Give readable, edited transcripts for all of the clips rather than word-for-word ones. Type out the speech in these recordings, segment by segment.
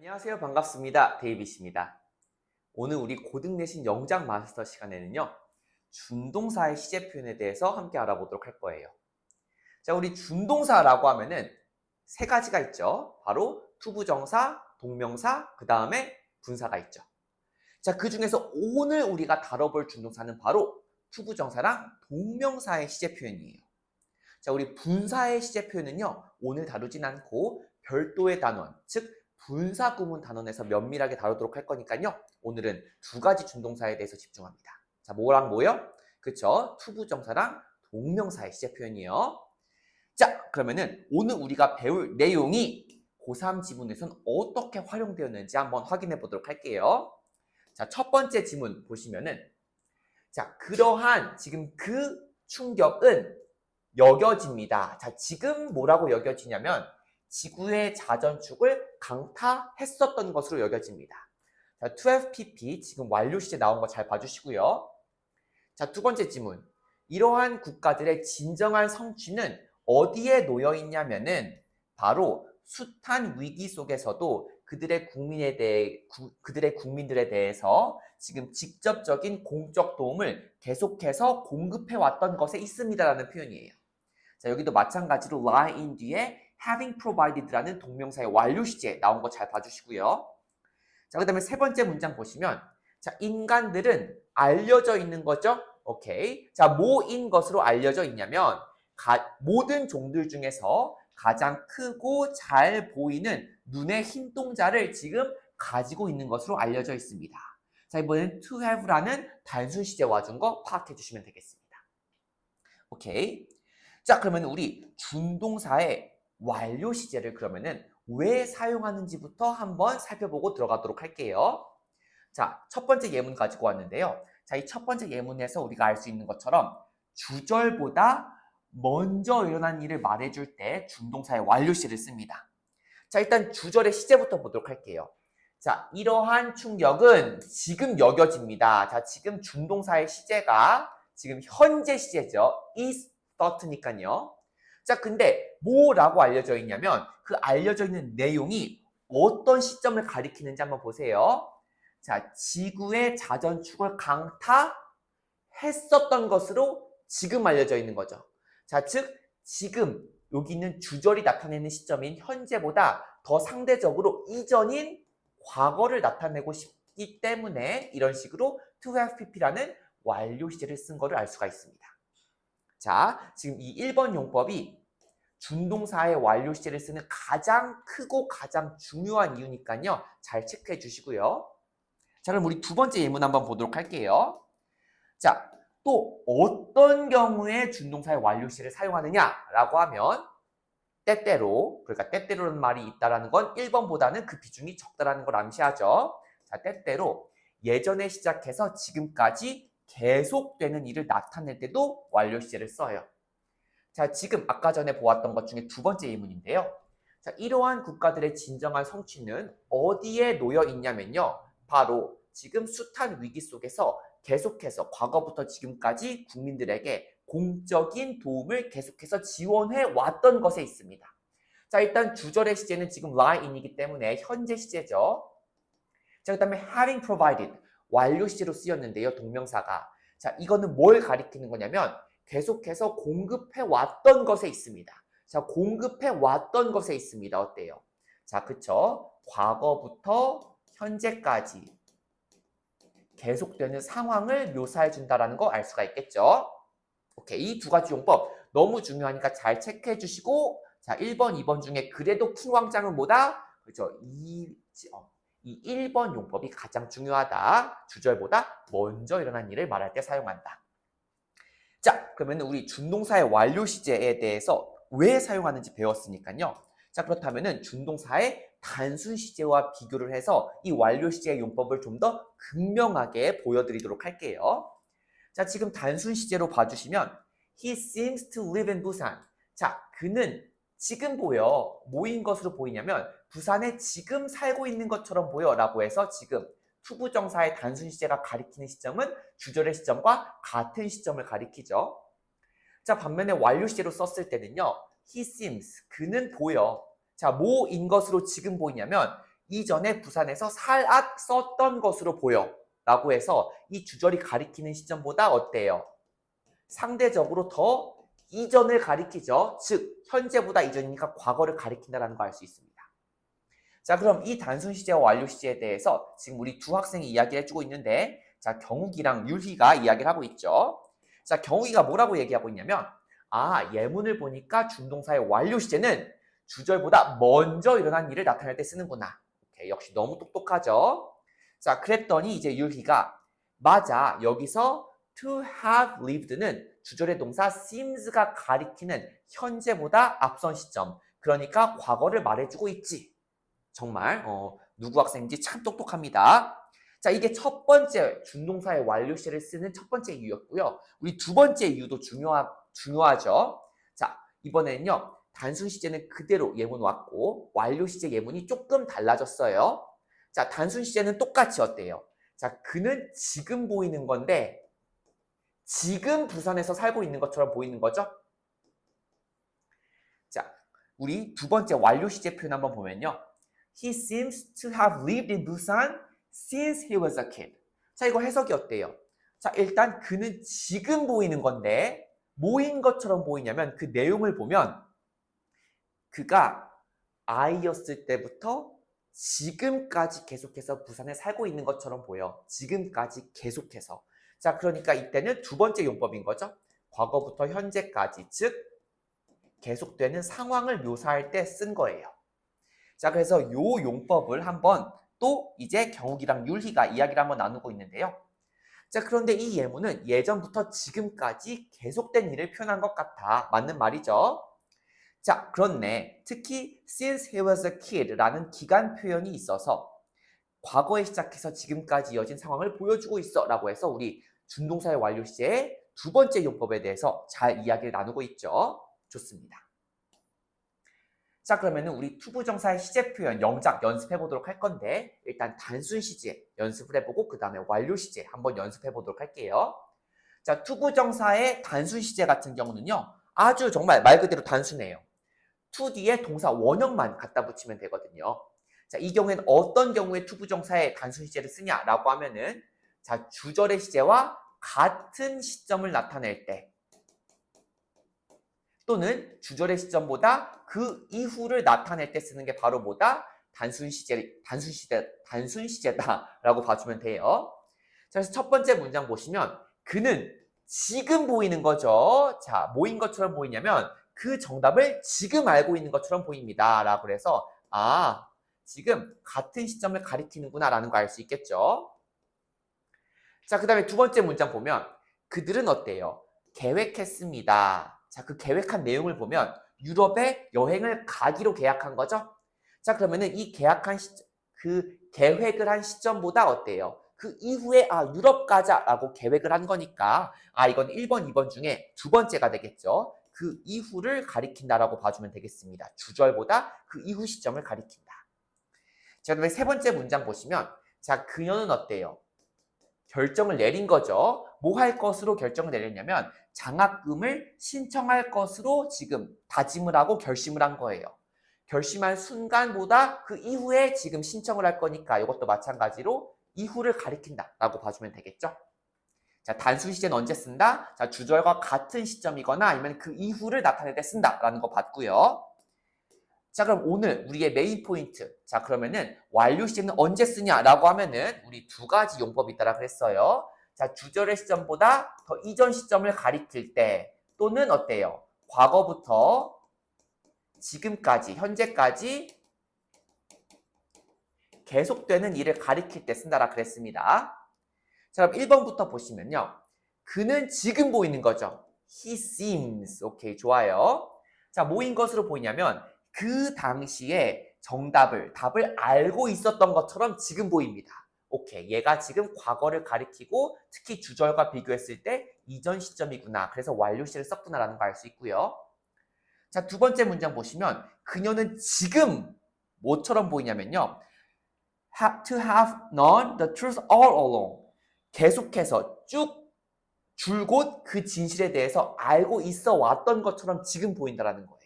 안녕하세요. 반갑습니다. 데이빗입니다. 오늘 우리 고등내신 영작 마스터 시간에는요. 준동사의 시제 표현에 대해서 함께 알아보도록 할 거예요. 자, 우리 준동사라고 하면은 세 가지가 있죠. 바로 투부정사, 동명사, 그 다음에 분사가 있죠. 자, 그 중에서 오늘 우리가 다뤄볼 준동사는 바로 투부정사랑 동명사의 시제 표현이에요. 자, 우리 분사의 시제 표현은요. 오늘 다루진 않고 별도의 단원, 즉 분사 구문 단원에서 면밀하게 다루도록 할 거니까요. 오늘은 두 가지 준동사에 대해서 집중합니다. 자, 뭐랑 뭐요? 그쵸? 투부정사랑 동명사의 시제 표현이요. 자, 그러면은 오늘 우리가 배울 내용이 고3 지문에선 어떻게 활용되었는지 한번 확인해 보도록 할게요. 자, 첫 번째 지문 보시면은 자, 그러한 지금 그 충격은 여겨집니다. 자, 지금 뭐라고 여겨지냐면 지구의 자전축을 강타했었던 것으로 여겨집니다. 자, 12pp 지금 완료 시제 나온 거 잘 봐주시고요. 자, 두 번째 질문. 이러한 국가들의 진정한 성취는 어디에 놓여 있냐면은 바로 숱한 위기 속에서도 그들의 국민들에 대해서 지금 직접적인 공적 도움을 계속해서 공급해 왔던 것에 있습니다라는 표현이에요. 자, 여기도 마찬가지로 lie in 뒤에 having provided라는 동명사의 완료 시제 나온 거 잘 봐주시고요. 자, 그 다음에 세 번째 문장 보시면 자, 인간들은 알려져 있는 거죠. 오케이. 자, 뭐인 것으로 알려져 있냐면 모든 종들 중에서 가장 크고 잘 보이는 눈의 흰 동자를 지금 가지고 있는 것으로 알려져 있습니다. 자, 이번엔 to have라는 단순 시제 와준 거 파악해 주시면 되겠습니다. 오케이. 자, 그러면 우리 준동사의 완료 시제를 그러면은 왜 사용하는지부터 한번 살펴보고 들어가도록 할게요. 자, 첫 번째 예문 가지고 왔는데요. 자, 이 첫 번째 예문에서 우리가 알 수 있는 것처럼 주절보다 먼저 일어난 일을 말해줄 때 준동사의 완료 시제를 씁니다. 자, 일단 주절의 시제부터 보도록 할게요. 자, 이러한 충격은 지금 여겨집니다. 자, 지금 준동사의 시제가 지금 현재 시제죠. is thought니까요. 자, 근데 뭐라고 알려져 있냐면 그 알려져 있는 내용이 어떤 시점을 가리키는지 한번 보세요. 자, 지구의 자전축을 강타했었던 것으로 지금 알려져 있는 거죠. 자, 즉 지금 여기 있는 주절이 나타내는 시점인 현재보다 더 상대적으로 이전인 과거를 나타내고 싶기 때문에 이런 식으로 to have pp라는 완료 시제를 쓴 거를 알 수가 있습니다. 자, 지금 이 1번 용법이 준동사의 완료 시제를 쓰는 가장 크고 가장 중요한 이유니까요. 잘 체크해 주시고요. 자, 그럼 우리 두 번째 예문 한번 보도록 할게요. 자, 또 어떤 경우에 준동사의 완료 시제를 사용하느냐라고 하면 때때로, 그러니까 때때로라는 말이 있다라는 건 1번보다는 그 비중이 적다라는 걸 암시하죠. 자, 때때로 예전에 시작해서 지금까지 계속되는 일을 나타낼 때도 완료 시제를 써요. 자, 지금 아까 전에 보았던 것 중에 두 번째 예문인데요. 자, 이러한 국가들의 진정한 성취는 어디에 놓여 있냐면요. 바로 지금 숱한 위기 속에서 계속해서 과거부터 지금까지 국민들에게 공적인 도움을 계속해서 지원해 왔던 것에 있습니다. 자, 일단 주절의 시제는 지금 lie in이기 때문에 현재 시제죠. 자, 그 다음에 having provided 완료 시제로 쓰였는데요. 동명사가. 자, 이거는 뭘 가리키는 거냐면 계속해서 공급해 왔던 것에 있습니다. 자, 공급해 왔던 것에 있습니다. 어때요? 자, 그쵸? 과거부터 현재까지 계속되는 상황을 묘사해 준다라는 거 알 수가 있겠죠? 오케이. 이 두 가지 용법 너무 중요하니까 잘 체크해 주시고 자, 1번, 2번 중에 그래도 킹왕짱은 뭐다? 그렇죠? 이 1번 용법이 가장 중요하다. 주절보다 먼저 일어난 일을 말할 때 사용한다. 자, 그러면 우리 준동사의 완료 시제에 대해서 왜 사용하는지 배웠으니까요. 자, 그렇다면은 준동사의 단순 시제와 비교를 해서 이 완료 시제의 용법을 좀 더 극명하게 보여드리도록 할게요. 자, 지금 단순 시제로 봐주시면 He seems to live in Busan. 자, 그는 지금 보여. 뭐인 것으로 보이냐면 부산에 지금 살고 있는 것처럼 보여 라고 해서 지금 투부정사의 단순 시제가 가리키는 시점은 주절의 시점과 같은 시점을 가리키죠. 자, 반면에 완료 시제로 썼을 때는요. He seems, 그는 보여. 자, 뭐인 것으로 지금 보이냐면 이전에 부산에서 살았었던 것으로 보여 라고 해서 이 주절이 가리키는 시점보다 어때요? 상대적으로 더 이전을 가리키죠. 즉 현재보다 이전이니까 과거를 가리킨다는 거 알 수 있습니다. 자, 그럼 이 단순 시제와 완료 시제에 대해서 지금 우리 두 학생이 이야기를 해주고 있는데, 자, 경욱이랑 율희가 이야기를 하고 있죠. 자, 경욱이가 뭐라고 얘기하고 있냐면, 예문을 보니까 준동사의 완료 시제는 주절보다 먼저 일어난 일을 나타낼 때 쓰는구나. 오케이, 역시 너무 똑똑하죠. 자, 그랬더니 이제 율희가 맞아, 여기서 to have lived는 주절의 동사 seems가 가리키는 현재보다 앞선 시점, 그러니까 과거를 말해주고 있지. 정말 누구 학생인지 참 똑똑합니다. 자, 이게 첫 번째 준동사의 완료 시제를 쓰는 첫 번째 이유였고요. 우리 두 번째 이유도 중요하죠. 자, 이번에는요. 단순 시제는 그대로 예문 왔고 완료 시제 예문이 조금 달라졌어요. 자, 단순 시제는 똑같이 어때요? 자, 그는 지금 보이는 건데 지금 부산에서 살고 있는 것처럼 보이는 거죠? 자, 우리 두 번째 완료 시제 표현 한번 보면요. He seems to have lived in Busan since he was a kid. 자, 이거 해석이 어때요? 자, 일단 그는 지금 보이는 건데 뭐인 것처럼 보이냐면 그 내용을 보면 그가 아이였을 때부터 지금까지 계속해서 부산에 살고 있는 것처럼 보여. 지금까지 계속해서. 자, 그러니까 이때는 두 번째 용법인 거죠. 과거부터 현재까지, 즉 계속되는 상황을 묘사할 때 쓴 거예요. 자, 그래서 요 용법을 한번 또 이제 경욱이랑 율희가 이야기를 한번 나누고 있는데요. 자, 그런데 이 예문은 예전부터 지금까지 계속된 일을 표현한 것 같아. 맞는 말이죠. 자, 그렇네. 특히 since he was a kid 라는 기간 표현이 있어서 과거에 시작해서 지금까지 이어진 상황을 보여주고 있어 라고 해서 우리 준동사의 완료 시제의 두 번째 용법에 대해서 잘 이야기를 나누고 있죠. 좋습니다. 자, 그러면은 우리 투부정사의 시제 표현 영작 연습해 보도록 할 건데 일단 단순 시제 연습을 해보고 그 다음에 완료 시제 한번 연습해 보도록 할게요. 자, 투부정사의 단순 시제 같은 경우는요. 아주 정말 말 그대로 단순해요. to 뒤에 동사 원형만 갖다 붙이면 되거든요. 자, 이 경우에는 어떤 경우에 투부정사의 단순 시제를 쓰냐라고 하면은 자, 주절의 시제와 같은 시점을 나타낼 때 또는 주절의 시점보다 그 이후를 나타낼 때 쓰는 게 바로 뭐다? 단순 시제다라고 봐주면 돼요. 자, 그래서 첫 번째 문장 보시면 그는 지금 보이는 거죠. 자, 뭐인 것처럼 보이냐면 그 정답을 지금 알고 있는 것처럼 보입니다. 라고 그래서 지금 같은 시점을 가리키는구나 라는 거 알 수 있겠죠. 자, 그 다음에 두 번째 문장 보면 그들은 어때요? 계획했습니다. 자, 그 계획한 내용을 보면 유럽에 여행을 가기로 계약한 거죠. 자, 그러면은 이 그 계획을 한 시점보다 어때요? 그 이후에 유럽 가자라고 계획을 한 거니까 이건 1번, 2번 중에 두 번째가 되겠죠. 그 이후를 가리킨다라고 봐주면 되겠습니다. 주절보다 그 이후 시점을 가리킨다. 자, 그다음에 세 번째 문장 보시면 자, 그녀는 어때요? 결정을 내린 거죠. 뭐 할 것으로 결정을 내렸냐면 장학금을 신청할 것으로 지금 다짐을 하고 결심을 한 거예요. 결심한 순간보다 그 이후에 지금 신청을 할 거니까 이것도 마찬가지로 이후를 가리킨다라고 봐주면 되겠죠. 자, 단순 시제는 언제 쓴다? 자, 주절과 같은 시점이거나 아니면 그 이후를 나타낼 때 쓴다라는 거 봤고요. 자, 그럼 오늘 우리의 메인 포인트. 자, 그러면은 완료 시제는 언제 쓰냐라고 하면은 우리 두 가지 용법이 있다라 그랬어요. 자, 주절의 시점보다 더 이전 시점을 가리킬 때 또는 어때요? 과거부터 지금까지, 현재까지 계속되는 일을 가리킬 때 쓴다라 그랬습니다. 자, 그럼 1번부터 보시면요. 그는 지금 보이는 거죠. He seems. 오케이, 좋아요. 자, 뭐인 것으로 보이냐면 그 당시에 답을 알고 있었던 것처럼 지금 보입니다. 오케이, 얘가 지금 과거를 가리키고 특히 주절과 비교했을 때 이전 시점이구나. 그래서 완료 시를 썼구나라는 거 알 수 있고요. 자, 두 번째 문장 보시면 그녀는 지금 뭐처럼 보이냐면요. to have known the truth all along. 계속해서 쭉 줄곧 그 진실에 대해서 알고 있어 왔던 것처럼 지금 보인다라는 거예요.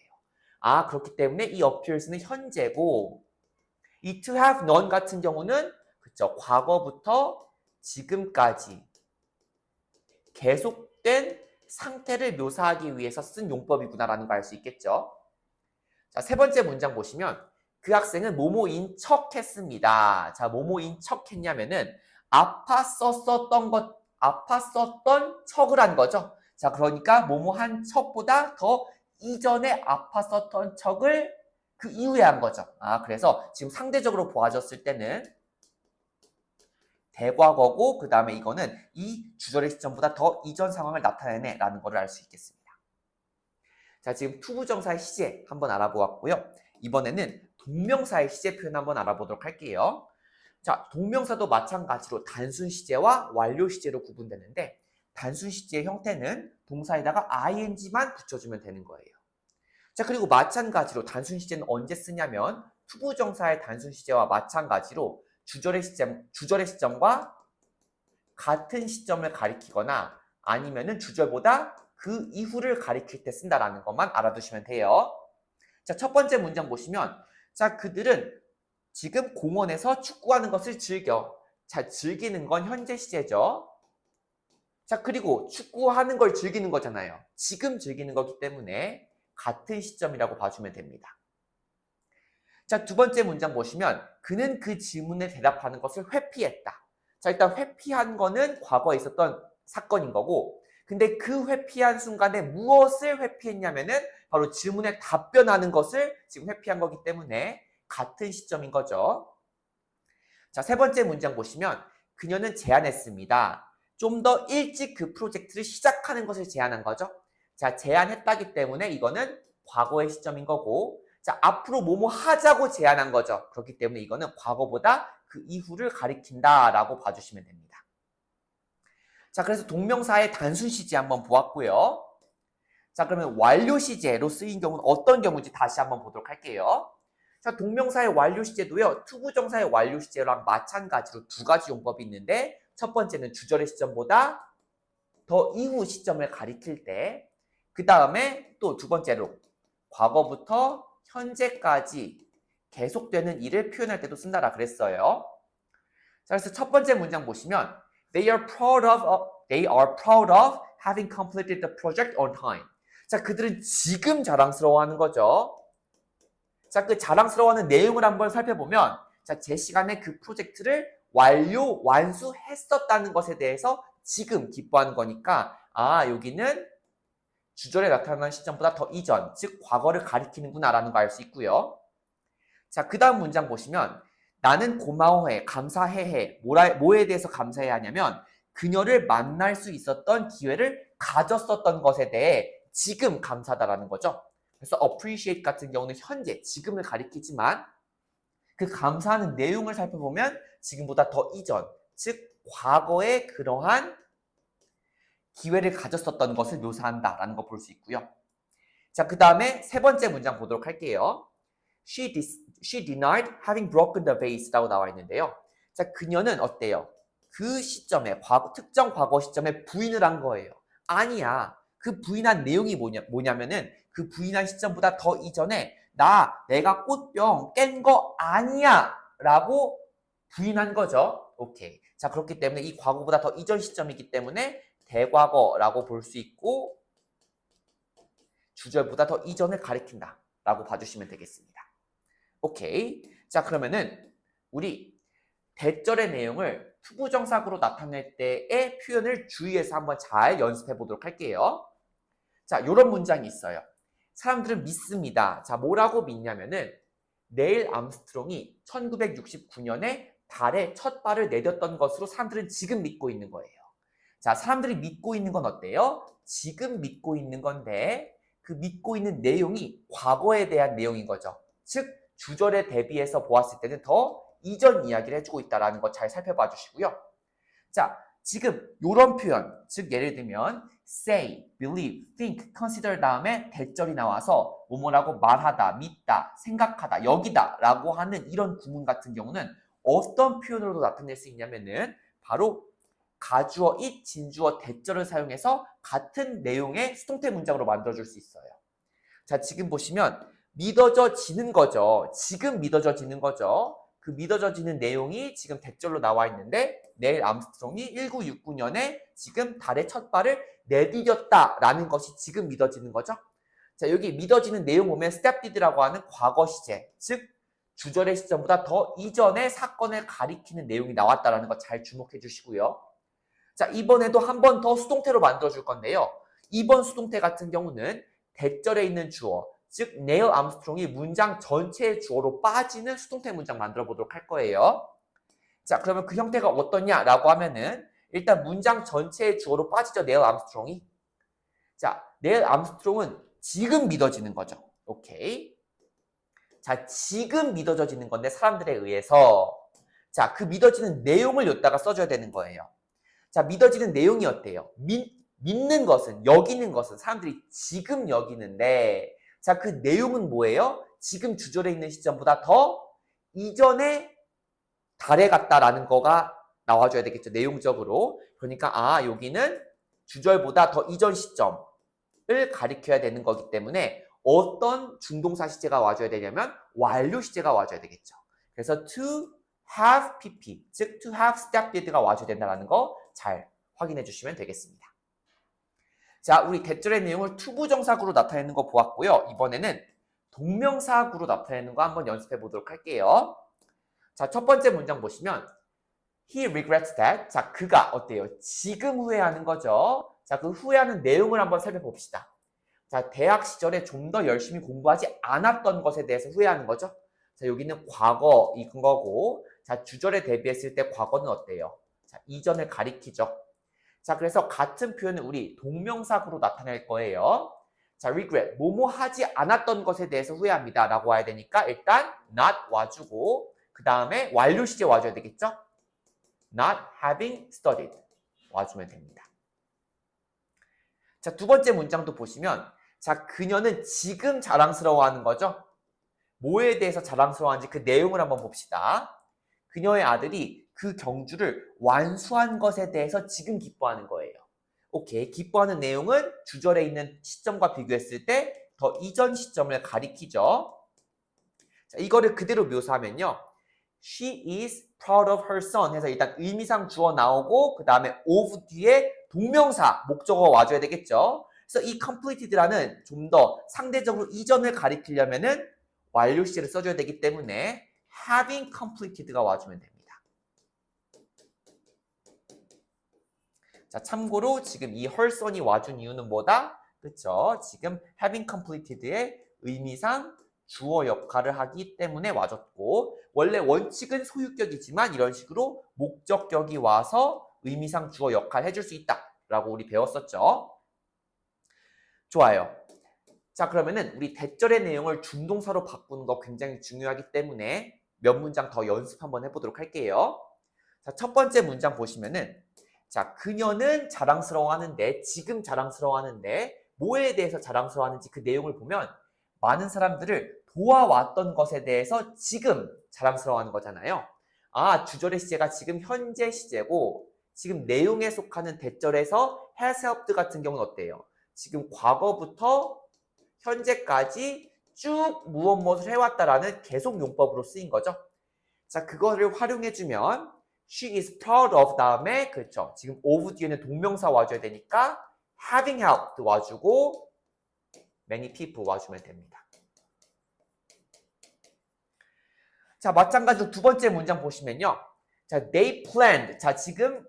그렇기 때문에 이 appears는 현재고 이 to have none 같은 경우는 그쵸, 과거부터 지금까지 계속된 상태를 묘사하기 위해서 쓴 용법이구나라는 걸 알 수 있겠죠. 자, 세 번째 문장 보시면 그 학생은 뭐뭐인 척 했습니다. 자, 뭐뭐인 척 했냐면은 아팠었던 척을 한 거죠. 자, 그러니까 뭐뭐한 척보다 더 이전에 아팠었던 척을 그 이후에 한 거죠. 그래서 지금 상대적으로 보아졌을 때는 대과거고 그 다음에 이거는 이 주절의 시점보다 더 이전 상황을 나타내네 라는 걸 알 수 있겠습니다. 자, 지금 투부정사의 시제 한번 알아보았고요. 이번에는 동명사의 시제 표현 한번 알아보도록 할게요. 자, 동명사도 마찬가지로 단순 시제와 완료 시제로 구분되는데 단순 시제의 형태는 동사에다가 ing만 붙여주면 되는 거예요. 자, 그리고 마찬가지로 단순 시제는 언제 쓰냐면 투부정사의 단순 시제와 마찬가지로 주절의 시점과 같은 시점을 가리키거나 아니면은 주절보다 그 이후를 가리킬 때 쓴다라는 것만 알아두시면 돼요. 자, 첫 번째 문장 보시면 자, 그들은 지금 공원에서 축구하는 것을 즐겨. 자, 즐기는 건 현재 시제죠. 자, 그리고 축구하는 걸 즐기는 거잖아요. 지금 즐기는 거기 때문에 같은 시점이라고 봐주면 됩니다. 자, 두 번째 문장 보시면 그는 그 질문에 대답하는 것을 회피했다. 자, 일단 회피한 거는 과거에 있었던 사건인 거고 근데 그 회피한 순간에 무엇을 회피했냐면은 바로 질문에 답변하는 것을 지금 회피한 거기 때문에 같은 시점인 거죠. 자, 세 번째 문장 보시면 그녀는 제안했습니다. 좀 더 일찍 그 프로젝트를 시작하는 것을 제안한 거죠. 자, 제안했다기 때문에 이거는 과거의 시점인 거고 자, 앞으로 뭐뭐 하자고 제안한 거죠. 그렇기 때문에 이거는 과거보다 그 이후를 가리킨다라고 봐주시면 됩니다. 자, 그래서 동명사의 단순 시제 한번 보았고요. 자, 그러면 완료 시제로 쓰인 경우는 어떤 경우인지 다시 한번 보도록 할게요. 자, 동명사의 완료 시제도요. 투부정사의 완료 시제랑 마찬가지로 두 가지 용법이 있는데 첫 번째는 주절의 시점보다 더 이후 시점을 가리킬 때 그 다음에 또 두 번째로 과거부터 현재까지 계속되는 일을 표현할 때도 쓴다라 그랬어요. 자, 그래서 첫 번째 문장 보시면 They are proud of having completed the project on time. 자, 그들은 지금 자랑스러워하는 거죠. 자, 그 자랑스러워하는 내용을 한번 살펴보면 자, 제 시간에 그 프로젝트를 완수했었다는 것에 대해서 지금 기뻐하는 거니까 여기는 주절에 나타나는 시점보다 더 이전, 즉 과거를 가리키는구나 라는 거 알 수 있고요. 자, 그 다음 문장 보시면 나는 고마워해, 감사해. 뭐에 대해서 감사해야 하냐면 그녀를 만날 수 있었던 기회를 가졌었던 것에 대해 지금 감사하다라는 거죠. 그래서 appreciate 같은 경우는 현재, 지금을 가리키지만 그 감사하는 내용을 살펴보면 지금보다 더 이전, 즉 과거의 그러한 기회를 가졌었던 것을 묘사한다라는 거 볼 수 있고요. 자, 그 다음에 세 번째 문장 보도록 할게요. She denied having broken the vase라고 나와 있는데요. 자, 그녀는 어때요? 그 시점에, 특정 과거 시점에 부인을 한 거예요. 아니야. 그 부인한 내용이 뭐냐면은 그 부인한 시점보다 더 이전에 내가 꽃병 깬 거 아니야 라고 부인한 거죠. 오케이. 자, 그렇기 때문에 이 과거보다 더 이전 시점이기 때문에 대과거라고 볼 수 있고 주절보다 더 이전을 가리킨다 라고 봐주시면 되겠습니다. 오케이. 자, 그러면은 우리 대절의 내용을 투부정사구로 나타낼 때의 표현을 주의해서 한번 잘 연습해 보도록 할게요. 자, 이런 문장이 있어요. 사람들은 믿습니다. 자, 뭐라고 믿냐면은 네일 암스트롱이 1969년에 달에 첫 발을 내딛었던 것으로 사람들은 지금 믿고 있는 거예요. 자, 사람들이 믿고 있는 건 어때요? 지금 믿고 있는 건데 그 믿고 있는 내용이 과거에 대한 내용인 거죠. 즉, 주절에 대비해서 보았을 때는 더 이전 이야기를 해주고 있다는 거 잘 살펴봐 주시고요. 자, 지금 이런 표현, 즉 예를 들면 say, believe, think, consider 다음에 대절이 나와서 뭐뭐라고 말하다, 믿다, 생각하다, 여기다 라고 하는 이런 구문 같은 경우는 어떤 표현으로도 나타낼 수 있냐면은 바로 가주어, it, 진주어, 대절을 사용해서 같은 내용의 수동태 문장으로 만들어줄 수 있어요. 자, 지금 보시면 믿어져지는 거죠. 지금 믿어져지는 거죠. 그 믿어져지는 내용이 지금 대절로 나와 있는데 닐 암스트롱이 1969년에 지금 달에 첫 발을 내디뎠다라는 것이 지금 믿어지는 거죠. 자, 여기 믿어지는 내용 보면 step did라고 하는 과거 시제, 즉 주절의 시점보다 더 이전의 사건을 가리키는 내용이 나왔다라는 거 잘 주목해 주시고요. 자, 이번에도 한 번 더 수동태로 만들어 줄 건데요. 이번 수동태 같은 경우는 대절에 있는 주어, 즉 네일 암스트롱이 문장 전체의 주어로 빠지는 수동태 문장 만들어 보도록 할 거예요. 자, 그러면 그 형태가 어떠냐라고 하면은 일단 문장 전체의 주어로 빠지죠. 네일 암스트롱이. 자, 네일 암스트롱은 지금 믿어지는 거죠. 오케이. 자, 지금 믿어져지는 건데 사람들에 의해서 자, 그 믿어지는 내용을 여기다가 써줘야 되는 거예요. 자, 믿어지는 내용이 어때요? 믿는 것은, 여기는 것은 사람들이 지금 여기는데 자, 그 내용은 뭐예요? 지금 주절에 있는 시점보다 더 이전에 달에 갔다라는 거가 나와줘야 되겠죠. 내용적으로. 그러니까 여기는 주절보다 더 이전 시점을 가리켜야 되는 거기 때문에 어떤 중동사 시제가 와줘야 되냐면 완료 시제가 와줘야 되겠죠. 그래서 to have pp, 즉 to have step did가 와줘야 된다는 거 잘 확인해 주시면 되겠습니다. 자, 우리 대절의 내용을 투부정사구로 나타내는 거 보았고요. 이번에는 동명사구로 나타내는 거 한번 연습해 보도록 할게요. 자, 첫 번째 문장 보시면 He regrets that. 자, 그가 어때요? 지금 후회하는 거죠. 자, 그 후회하는 내용을 한번 살펴봅시다. 자, 대학 시절에 좀 더 열심히 공부하지 않았던 것에 대해서 후회하는 거죠. 자, 여기는 과거인 거고, 자, 주절에 대비했을 때 과거는 어때요? 자, 이전을 가리키죠. 자, 그래서 같은 표현을 우리 동명사구로 나타낼 거예요. 자, regret, 뭐뭐 하지 않았던 것에 대해서 후회합니다 라고 와야 되니까 일단 not 와주고 그 다음에 완료 시제 와줘야 되겠죠? not having studied 와주면 됩니다. 자, 두 번째 문장도 보시면 자, 그녀는 지금 자랑스러워하는 거죠? 뭐에 대해서 자랑스러워하는지 그 내용을 한번 봅시다. 그녀의 아들이 그 경주를 완수한 것에 대해서 지금 기뻐하는 거예요. 오케이, 기뻐하는 내용은 주절에 있는 시점과 비교했을 때 더 이전 시점을 가리키죠. 자, 이거를 그대로 묘사하면요. She is proud of her son 해서 일단 의미상 주어 나오고 그 다음에 of 뒤에 동명사, 목적어 와줘야 되겠죠. 그래서 이 completed라는 좀 더 상대적으로 이전을 가리키려면은 완료 시제를 써줘야 되기 때문에 having completed가 와주면 됩니다. 자, 참고로 지금 이 her son이 와준 이유는 뭐다? 그쵸? 지금 having completed의 의미상 주어 역할을 하기 때문에 와줬고 원래 원칙은 소유격이지만 이런 식으로 목적격이 와서 의미상 주어 역할을 해줄 수 있다라고 우리 배웠었죠. 좋아요. 자, 그러면은 우리 대절의 내용을 준동사로 바꾸는 거 굉장히 중요하기 때문에 몇 문장 더 연습 한번 해보도록 할게요. 자, 첫 번째 문장 보시면은 자, 그녀는 자랑스러워하는데 지금 자랑스러워하는데 뭐에 대해서 자랑스러워하는지 그 내용을 보면 많은 사람들을 도와왔던 것에 대해서 지금 자랑스러워하는 거잖아요. 아, 주절의 시제가 지금 현재 시제고 지금 내용에 속하는 대절에서 has helped 같은 경우는 어때요? 지금 과거부터 현재까지 쭉 무엇을 해왔다라는 계속 용법으로 쓰인 거죠. 자, 그거를 활용해주면 she is proud of 다음에 그렇죠. 지금 of 뒤에는 동명사 와줘야 되니까 having helped 와주고 many people 와주면 됩니다. 자, 마찬가지로 두 번째 문장 보시면요. 자, they planned. 자, 지금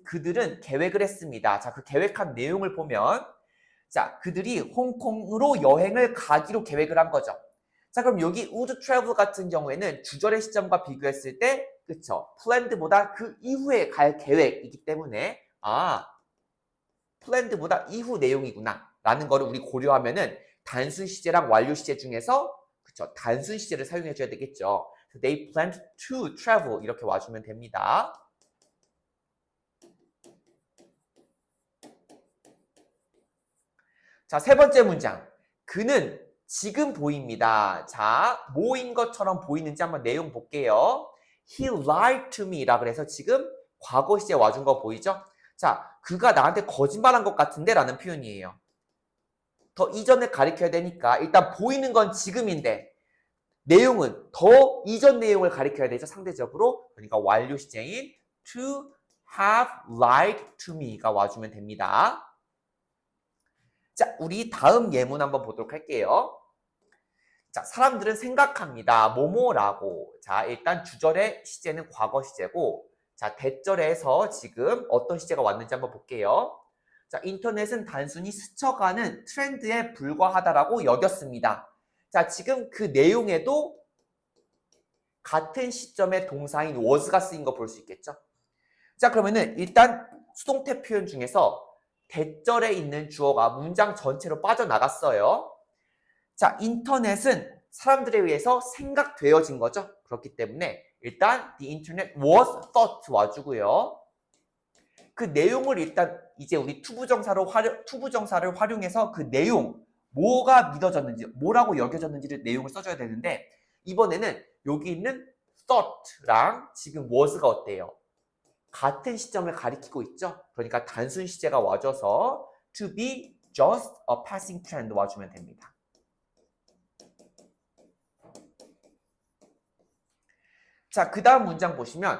그들은 계획을 했습니다. 자, 그 계획한 내용을 보면 자, 그들이 홍콩으로 여행을 가기로 계획을 한 거죠. 자, 그럼 여기 would travel 같은 경우에는 주절의 시점과 비교했을 때 그쵸? planned보다 그 이후에 갈 계획이기 때문에 planned보다 이후 내용이구나 라는 거를 우리 고려하면은 단순 시제랑 완료 시제 중에서 그쵸? 단순 시제를 사용해 줘야 되겠죠. They planned to travel 이렇게 와주면 됩니다. 자, 세 번째 문장. 그는 지금 보입니다. 자, 뭐인 것처럼 보이는지 한번 내용 볼게요. He lied to me 라 그래서 지금 과거 시제 와준 거 보이죠? 자, 그가 나한테 거짓말한 것 같은데 라는 표현이에요. 더 이전을 가리켜야 되니까 일단 보이는 건 지금인데 내용은 더 이전 내용을 가리켜야 되죠. 상대적으로. 그러니까 완료 시제인 to have lied to me가 와주면 됩니다. 자, 우리 다음 예문 한번 보도록 할게요. 자, 사람들은 생각합니다. 뭐뭐라고. 자, 일단 주절의 시제는 과거 시제고, 자, 대절에서 지금 어떤 시제가 왔는지 한번 볼게요. 자, 인터넷은 단순히 스쳐가는 트렌드에 불과하다라고 여겼습니다. 자, 지금 그 내용에도 같은 시점의 동사인 was가 쓰인 거 볼 수 있겠죠? 자, 그러면은 일단 수동태 표현 중에서 대절에 있는 주어가 문장 전체로 빠져나갔어요. 자, 인터넷은 사람들에 의해서 생각되어진 거죠. 그렇기 때문에 일단 the internet was thought 와주고요. 그 내용을 일단 이제 우리 투부정사를 활용해서 그 내용, 뭐가 믿어졌는지, 뭐라고 여겨졌는지를 내용을 써줘야 되는데 이번에는 여기 있는 thought랑 지금 was가 어때요? 같은 시점을 가리키고 있죠. 그러니까 단순 시제가 와줘서 to be just a passing trend 와주면 됩니다. 자, 그 다음 문장 보시면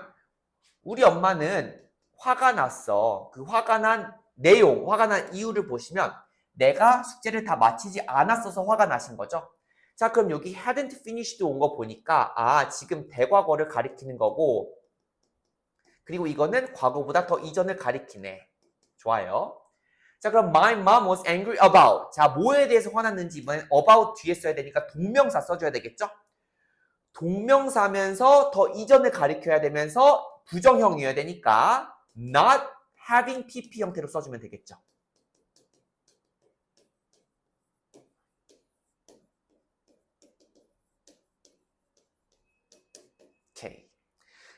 우리 엄마는 화가 났어. 그 화가 난 내용, 화가 난 이유를 보시면 내가 숙제를 다 마치지 않았어서 화가 나신 거죠. 자, 그럼 여기 hadn't finished 온 거 보니까 지금 대과거를 가리키는 거고 그리고 이거는 과거보다 더 이전을 가리키네. 좋아요. 자, 그럼 my mom was angry about. 자, 뭐에 대해서 화났는지 이번엔 about 뒤에 써야 되니까 동명사 써줘야 되겠죠? 동명사면서 더 이전을 가리켜야 되면서 부정형이어야 되니까 not having pp 형태로 써주면 되겠죠. 오케이.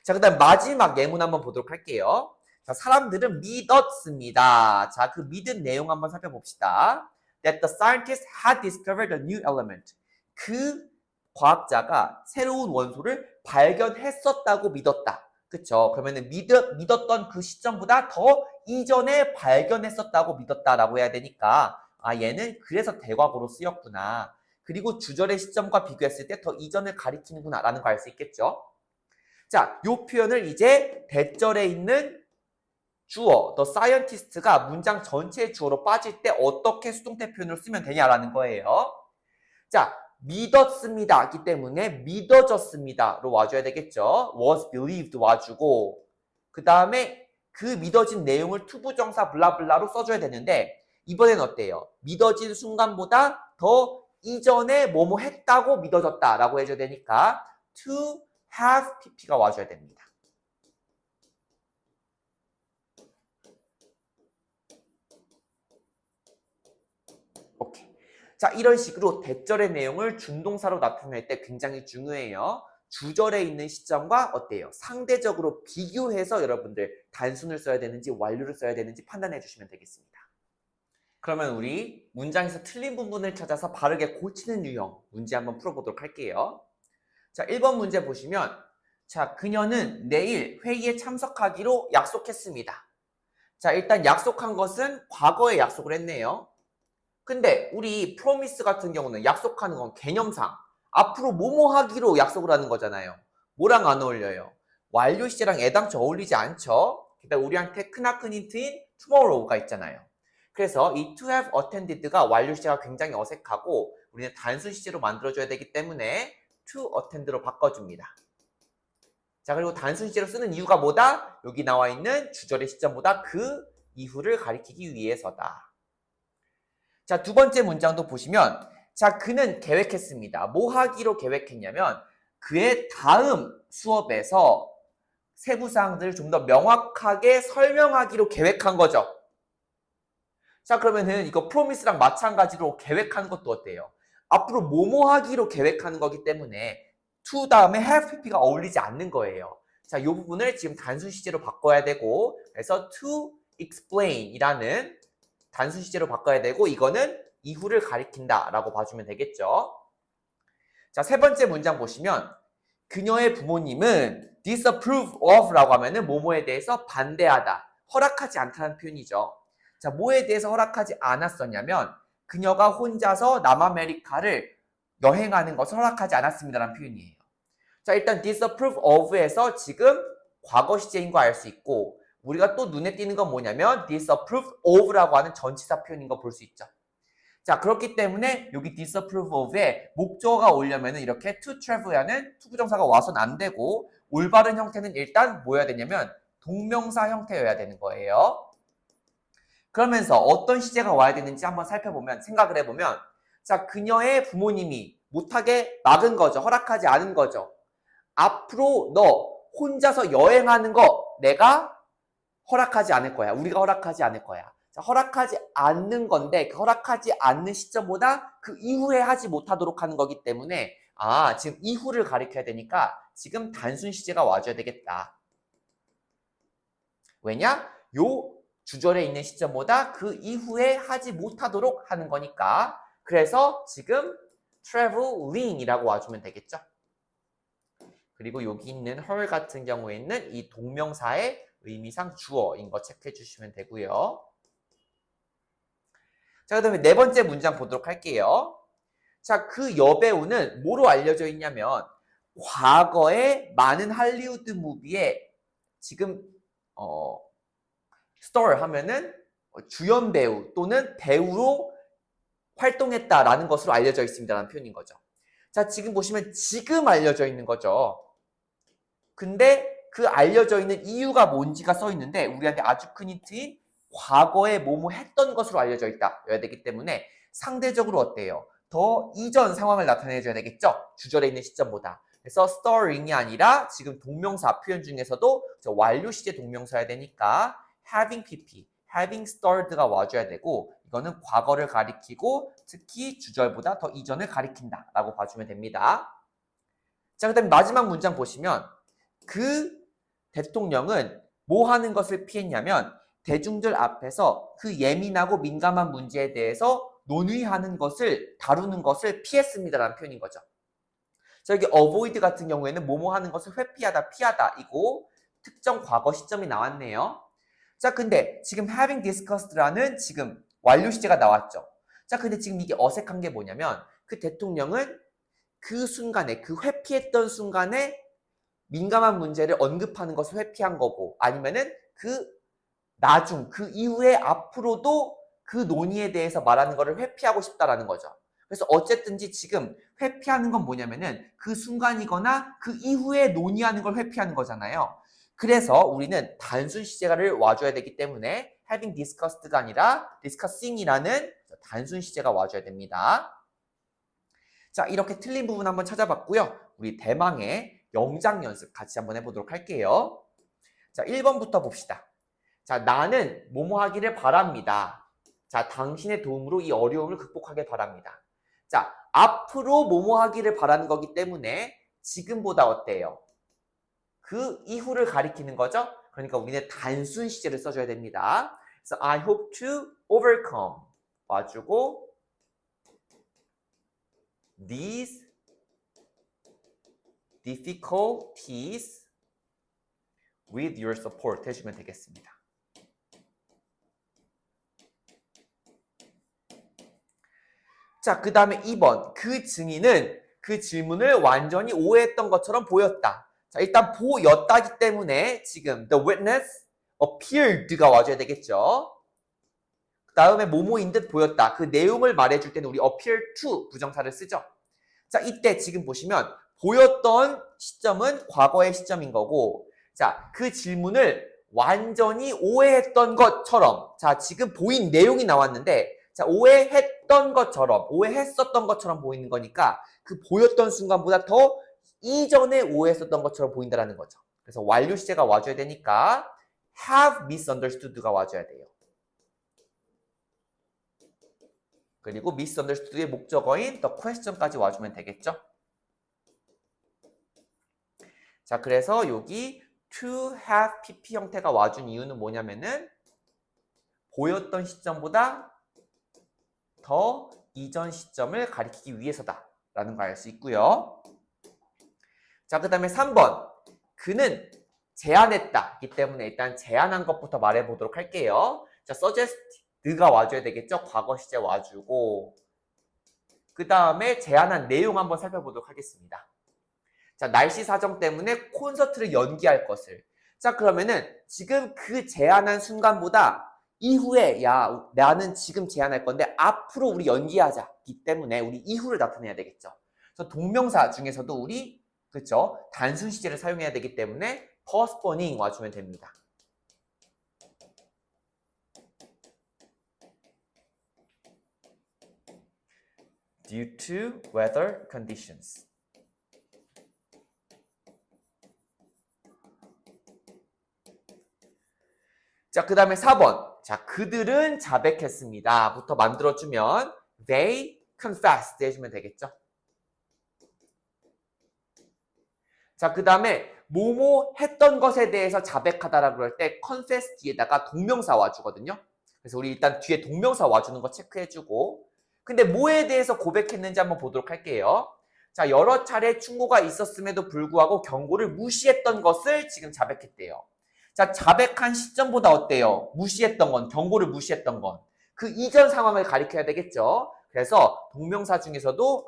자, 그 다음 마지막 예문 한번 보도록 할게요. 자, 사람들은 믿었습니다. 자, 그 믿은 내용 한번 살펴봅시다. That the scientists had discovered a new element. 그 과학자가 새로운 원소를 발견했었다고 믿었다. 그쵸? 그러면은 믿었던 그 시점보다 더 이전에 발견했었다고 믿었다라고 해야 되니까 얘는 그래서 대과거로 쓰였구나. 그리고 주절의 시점과 비교했을 때 더 이전을 가리키는구나 라는 거 알 수 있겠죠? 자, 요 표현을 이제 대절에 있는 주어, the scientist가 문장 전체의 주어로 빠질 때 어떻게 수동태 표현을 쓰면 되냐라는 거예요. 자, 믿었습니다 하기 때문에 믿어졌습니다로 와줘야 되겠죠. was believed 와주고 그 다음에 그 믿어진 내용을 투부정사 블라블라로 써줘야 되는데 이번엔 어때요? 믿어진 순간보다 더 이전에 뭐뭐 했다고 믿어졌다라고 해줘야 되니까 to have pp가 와줘야 됩니다. 오케이. 자, 이런 식으로 대절의 내용을 준동사로 나타낼 때 굉장히 중요해요. 주절에 있는 시점과 어때요? 상대적으로 비교해서 여러분들 단순을 써야 되는지 완료를 써야 되는지 판단해 주시면 되겠습니다. 그러면 우리 문장에서 틀린 부분을 찾아서 바르게 고치는 유형 문제 한번 풀어보도록 할게요. 자, 1번 문제 보시면 자, 그녀는 내일 회의에 참석하기로 약속했습니다. 자, 일단 약속한 것은 과거에 약속을 했네요. 근데 우리 promise 같은 경우는 약속하는 건 개념상 앞으로 뭐뭐 하기로 약속을 하는 거잖아요. 뭐랑 안 어울려요? 완료 시제랑 애당초 어울리지 않죠? 그다음 우리한테 크나큰 힌트인 tomorrow가 있잖아요. 그래서 이 to have attended가 완료 시제가 굉장히 어색하고 우리는 단순 시제로 만들어줘야 되기 때문에 to attend로 바꿔줍니다. 자, 그리고 단순 시제로 쓰는 이유가 뭐다? 여기 나와 있는 주절의 시점보다 그 이후를 가리키기 위해서다. 자, 두 번째 문장도 보시면 자, 그는 계획했습니다. 뭐 하기로 계획했냐면 그의 다음 수업에서 세부 사항들을 좀 더 명확하게 설명하기로 계획한 거죠. 자, 그러면은 이거 프로미스랑 마찬가지로 계획하는 것도 어때요? 앞으로 뭐뭐 하기로 계획하는 거기 때문에 to 다음에 have pp가 어울리지 않는 거예요. 자, 이 부분을 지금 단순 시제로 바꿔야 되고 그래서 to explain 이라는 단순 시제로 바꿔야 되고 이거는 이후를 가리킨다 라고 봐주면 되겠죠. 자, 세 번째 문장 보시면 그녀의 부모님은 disapprove of 라고 하면은 뭐뭐에 대해서 반대하다, 허락하지 않다는 표현이죠. 자, 뭐에 대해서 허락하지 않았었냐면 그녀가 혼자서 남아메리카를 여행하는 것을 허락하지 않았습니다라는 표현이에요. 자, 일단 disapprove of에서 지금 과거 시제인 거 알 수 있고, 우리가 또 눈에 띄는 건 뭐냐면 disapprove of라고 하는 전치사 표현인 거 볼 수 있죠. 자, 그렇기 때문에 여기 disapprove of에 목적어가 오려면 이렇게 to travel이라는 투부정사가 와서는 안 되고, 올바른 형태는 일단 뭐여야 되냐면 동명사 형태여야 되는 거예요. 그러면서 어떤 시제가 와야 되는지 한번 살펴보면, 생각을 해보면, 자, 그녀의 부모님이 못하게 막은 거죠. 허락하지 않은 거죠. 앞으로 너 혼자서 여행하는 거 내가 허락하지 않을 거야. 우리가 허락하지 않을 거야. 자, 허락하지 않는 건데 그 허락하지 않는 시점보다 그 이후에 하지 못하도록 하는 거기 때문에 지금 이후를 가리켜야 되니까 지금 단순 시제가 와줘야 되겠다. 왜냐? 요 주절에 있는 시점보다 그 이후에 하지 못하도록 하는 거니까. 그래서 지금 traveling이라고 와주면 되겠죠. 그리고 여기 있는 her 같은 경우에는 이 동명사의 의미상 주어인 거 체크해 주시면 되고요. 자, 그 다음에 네 번째 문장 보도록 할게요. 자, 그 여배우는 뭐로 알려져 있냐면 과거에 많은 할리우드 무비에 지금 star 하면은 주연 배우 또는 배우로 활동했다라는 것으로 알려져 있습니다라는 표현인 거죠. 자, 지금 보시면 지금 알려져 있는 거죠. 근데 그 알려져 있는 이유가 뭔지가 써 있는데 우리한테 아주 큰 힌트인 과거에 뭐뭐 했던 것으로 알려져 있다여야 되기 때문에 상대적으로 어때요? 더 이전 상황을 나타내줘야 되겠죠? 주절에 있는 시점보다. 그래서 starring이 아니라 지금 동명사 표현 중에서도 완료 시제 동명사여야 되니까 having pp, having starred가 와줘야 되고 이거는 과거를 가리키고 특히 주절보다 더 이전을 가리킨다라고 봐주면 됩니다. 자, 그 다음에 마지막 문장 보시면 그 대통령은 뭐 하는 것을 피했냐면 대중들 앞에서 그 예민하고 민감한 문제에 대해서 논의하는 것을 다루는 것을 피했습니다라는 표현인 거죠. 자, 여기 avoid 같은 경우에는 뭐뭐 하는 것을 회피하다, 피하다 이고 특정 과거 시점이 나왔네요. 자, 근데 지금 having discussed라는 지금 완료 시제가 나왔죠. 자, 근데 지금 이게 어색한 게 뭐냐면 그 대통령은 그 순간에 그 회피했던 순간에 민감한 문제를 언급하는 것을 회피한 거고 아니면은 그 이후에 앞으로도 그 논의에 대해서 말하는 것을 회피하고 싶다라는 거죠. 그래서 어쨌든지 지금 회피하는 건 뭐냐면은 그 순간이거나 그 이후에 논의하는 걸 회피하는 거잖아요. 그래서 우리는 단순 시제가를 와줘야 되기 때문에 having discussed가 아니라 discussing이라는 단순 시제가 와줘야 됩니다. 자, 이렇게 틀린 부분 한번 찾아봤고요. 우리 대망의 영작 연습 같이 한번 해보도록 할게요. 자, 1번부터 봅시다. 자, 나는 뭐뭐 하기를 바랍니다. 자, 당신의 도움으로 이 어려움을 극복하길 바랍니다. 자, 앞으로 뭐뭐 하기를 바라는 거기 때문에 지금보다 어때요? 그 이후를 가리키는 거죠. 그러니까 우리는 단순 시제를 써줘야 됩니다. 그래서 I hope to overcome 와주고 these difficulties with your support 해주면 되겠습니다. 자, 그 다음에 2번. 그 증인은 그 질문을 완전히 오해했던 것처럼 보였다. 자, 일단 보였다기 때문에 지금 the witness appeared가 와줘야 되겠죠. 그 다음에 뭐뭐인 듯 보였다. 그 내용을 말해줄 때는 우리 appear to 부정사를 쓰죠. 자, 이때 지금 보시면 보였던 시점은 과거의 시점인 거고 자, 그 질문을 완전히 오해했던 것처럼 자, 지금 보인 내용이 나왔는데 자, 오해했던 것처럼, 오해했었던 것처럼 보이는 거니까 그 보였던 순간보다 더 이전에 오해했었던 것처럼 보인다는 거죠. 그래서 완료 시제가 와줘야 되니까 have misunderstood가 와줘야 돼요. 그리고 misunderstood의 목적어인 the question까지 와주면 되겠죠. 자, 그래서 여기 to have pp 형태가 와준 이유는 뭐냐면은 보였던 시점보다 더 이전 시점을 가리키기 위해서다 라는 걸 알 수 있고요. 자, 그 다음에 3번 그는 제안했다 이 때문에 일단 제안한 것부터 말해 보도록 할게요. 자, suggest가 와줘야 되겠죠. 과거 시제 와주고 그 다음에 제안한 내용 한번 살펴보도록 하겠습니다. 자, 날씨 사정 때문에 콘서트를 연기할 것을. 자, 그러면은 지금 그 제안한 순간보다 이후에 야, 나는 지금 제안할 건데 앞으로 우리 연기하자기 때문에 우리 이후를 나타내야 되겠죠. 그래서 동명사 중에서도 우리 그렇죠? 단순 시제를 사용해야 되기 때문에 postponing 와주면 됩니다. Due to weather conditions. 자, 그 다음에 4번. 자, 그들은 자백했습니다. 부터 만들어주면 they confessed 해주면 되겠죠. 자, 그 다음에 뭐뭐 했던 것에 대해서 자백하다라고 그럴 때 confess 뒤에다가 동명사 와주거든요. 그래서 우리 일단 뒤에 동명사 와주는 거 체크해주고 근데 뭐에 대해서 고백했는지 한번 보도록 할게요. 자, 여러 차례 충고가 있었음에도 불구하고 경고를 무시했던 것을 지금 자백했대요. 자, 자백한 시점보다 어때요? 무시했던 건, 경고를 무시했던 건. 그 이전 상황을 가리켜야 되겠죠. 그래서 동명사 중에서도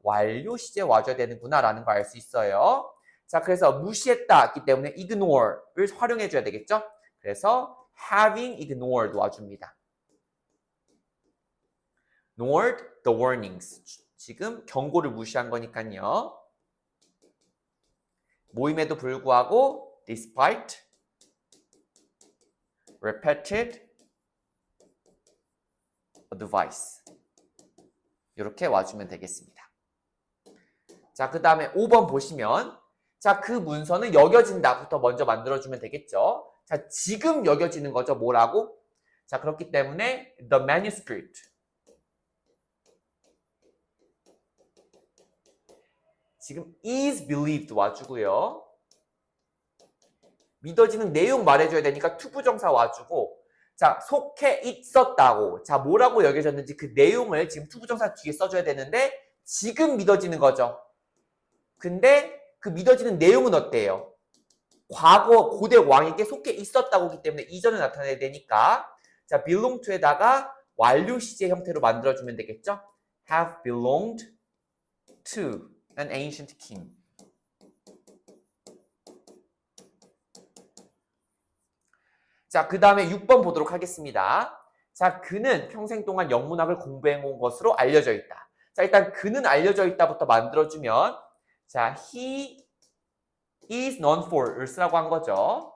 완료 시제 와줘야 되는구나 라는 걸 알 수 있어요. 자, 그래서 무시했다기 때문에 ignore를 활용해줘야 되겠죠. 그래서 having ignored 와줍니다. ignored the warnings. 지금 경고를 무시한 거니까요. 모임에도 불구하고 despite repeated advice. 이렇게 와주면 되겠습니다. 자, 그 다음에 5번 보시면 자, 그 문서는 여겨진다부터 먼저 만들어주면 되겠죠. 자, 지금 여겨지는 거죠. 뭐라고? 자, 그렇기 때문에 the manuscript. 지금 is believed 와주고요. 믿어지는 내용 말해줘야 되니까 투부정사 와주고 자, 속해 있었다고. 자, 뭐라고 여겨졌는지 그 내용을 지금 투부정사 뒤에 써줘야 되는데 지금 믿어지는 거죠. 근데 그 믿어지는 내용은 어때요? 과거 고대 왕에게 속해 있었다고 하기 때문에 이전을 나타내야 되니까 자, belong to에다가 완료 시제 형태로 만들어주면 되겠죠? have belonged to an ancient king. 자, 그 다음에 6번 보도록 하겠습니다. 자, 그는 평생 동안 영문학을 공부해온 것으로 알려져 있다. 자, 일단 그는 알려져 있다부터 만들어주면 자, he is known for를 쓰라고 한 거죠.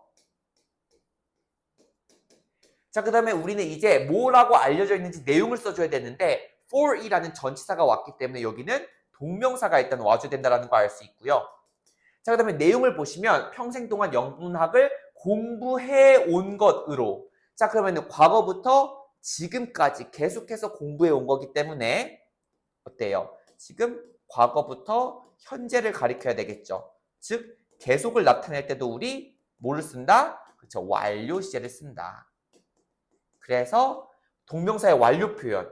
자, 그 다음에 우리는 이제 뭐라고 알려져 있는지 내용을 써줘야 되는데 for이라는 전치사가 왔기 때문에 여기는 동명사가 일단 와줘야 된다는 거 알 수 있고요. 자, 그 다음에 내용을 보시면 평생 동안 영문학을 공부해 온 것으로 자, 그러면 과거부터 지금까지 계속해서 공부해 온 거기 때문에 어때요? 지금 과거부터 현재를 가리켜야 되겠죠. 즉 계속을 나타낼 때도 우리 뭐를 쓴다? 그렇죠. 완료 시제를 쓴다. 그래서 동명사의 완료 표현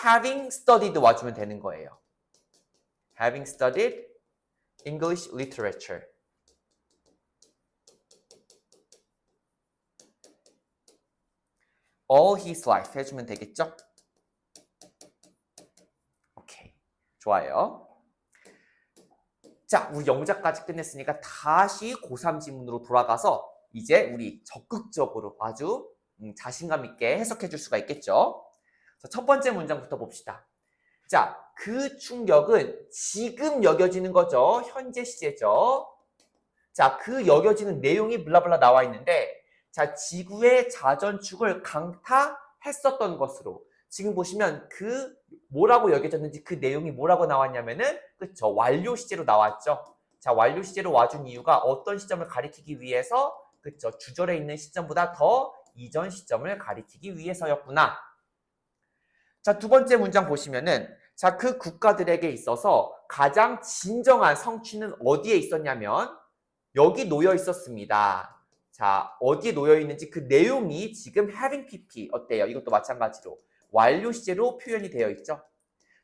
having studied 와주면 되는 거예요. having studied English literature. all his life 해주면 되겠죠? 오케이. 좋아요. 자, 우리 영작까지 끝냈으니까 다시 고3 지문으로 돌아가서 이제 우리 적극적으로 아주 자신감 있게 해석해 줄 수가 있겠죠? 자, 첫 번째 문장부터 봅시다. 자, 그 충격은 지금 여겨지는 거죠. 현재 시제죠. 자, 그 여겨지는 내용이 블라블라 나와 있는데 자, 지구의 자전축을 강타했었던 것으로 지금 보시면 그 뭐라고 여겨졌는지 그 내용이 뭐라고 나왔냐면은 그쵸, 완료 시제로 나왔죠. 자, 완료 시제로 와준 이유가 어떤 시점을 가리키기 위해서 그쵸, 주절에 있는 시점보다 더 이전 시점을 가리키기 위해서였구나. 자, 두 번째 문장 보시면은 자, 그 국가들에게 있어서 가장 진정한 성취는 어디에 있었냐면 여기 놓여 있었습니다. 자, 어디에 놓여 있는지 그 내용이 지금 having pp 어때요? 이것도 마찬가지로 완료 시제로 표현이 되어 있죠.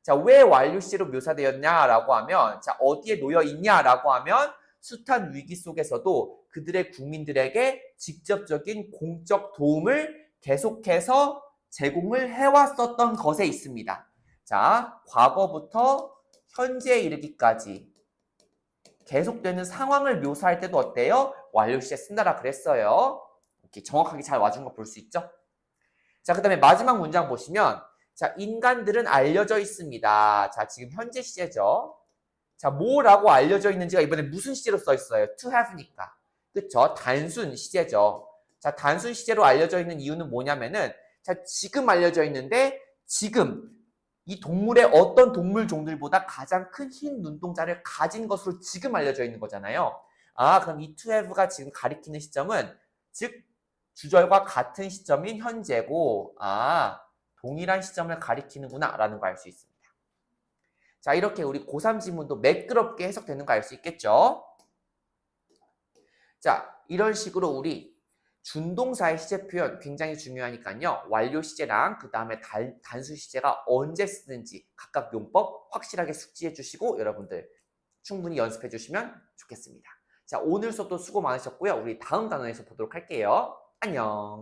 자, 왜 완료 시제로 묘사되었냐라고 하면 자, 어디에 놓여 있냐라고 하면 숱한 위기 속에서도 그들의 국민들에게 직접적인 공적 도움을 계속해서 제공을 해왔었던 것에 있습니다. 자, 과거부터 현재에 이르기까지 계속되는 상황을 묘사할 때도 어때요? 완료 시제 쓴다라 그랬어요. 오케이, 정확하게 잘 와준 거 볼 수 있죠? 자, 그 다음에 마지막 문장 보시면 자, 인간들은 알려져 있습니다. 자, 지금 현재 시제죠. 자, 뭐라고 알려져 있는지가 이번에 무슨 시제로 써 있어요? to have니까. 그쵸? 단순 시제죠. 자, 단순 시제로 알려져 있는 이유는 뭐냐면은 자, 지금 알려져 있는데 지금 이 동물의 어떤 동물 종들보다 가장 큰 흰 눈동자를 가진 것으로 지금 알려져 있는 거잖아요. 아, 그럼 이 to have가 지금 가리키는 시점은 즉 주절과 같은 시점인 현재고 아, 동일한 시점을 가리키는구나 라는 거 알 수 있습니다. 자, 이렇게 우리 고3 지문도 매끄럽게 해석되는 거 알 수 있겠죠? 자, 이런 식으로 우리 준동사의 시제 표현 굉장히 중요하니까요. 완료 시제랑 그 다음에 단수 시제가 언제 쓰는지 각각 용법 확실하게 숙지해 주시고 여러분들 충분히 연습해 주시면 좋겠습니다. 자, 오늘 수업도 수고 많으셨고요. 우리 다음 단원에서 보도록 할게요. 안녕.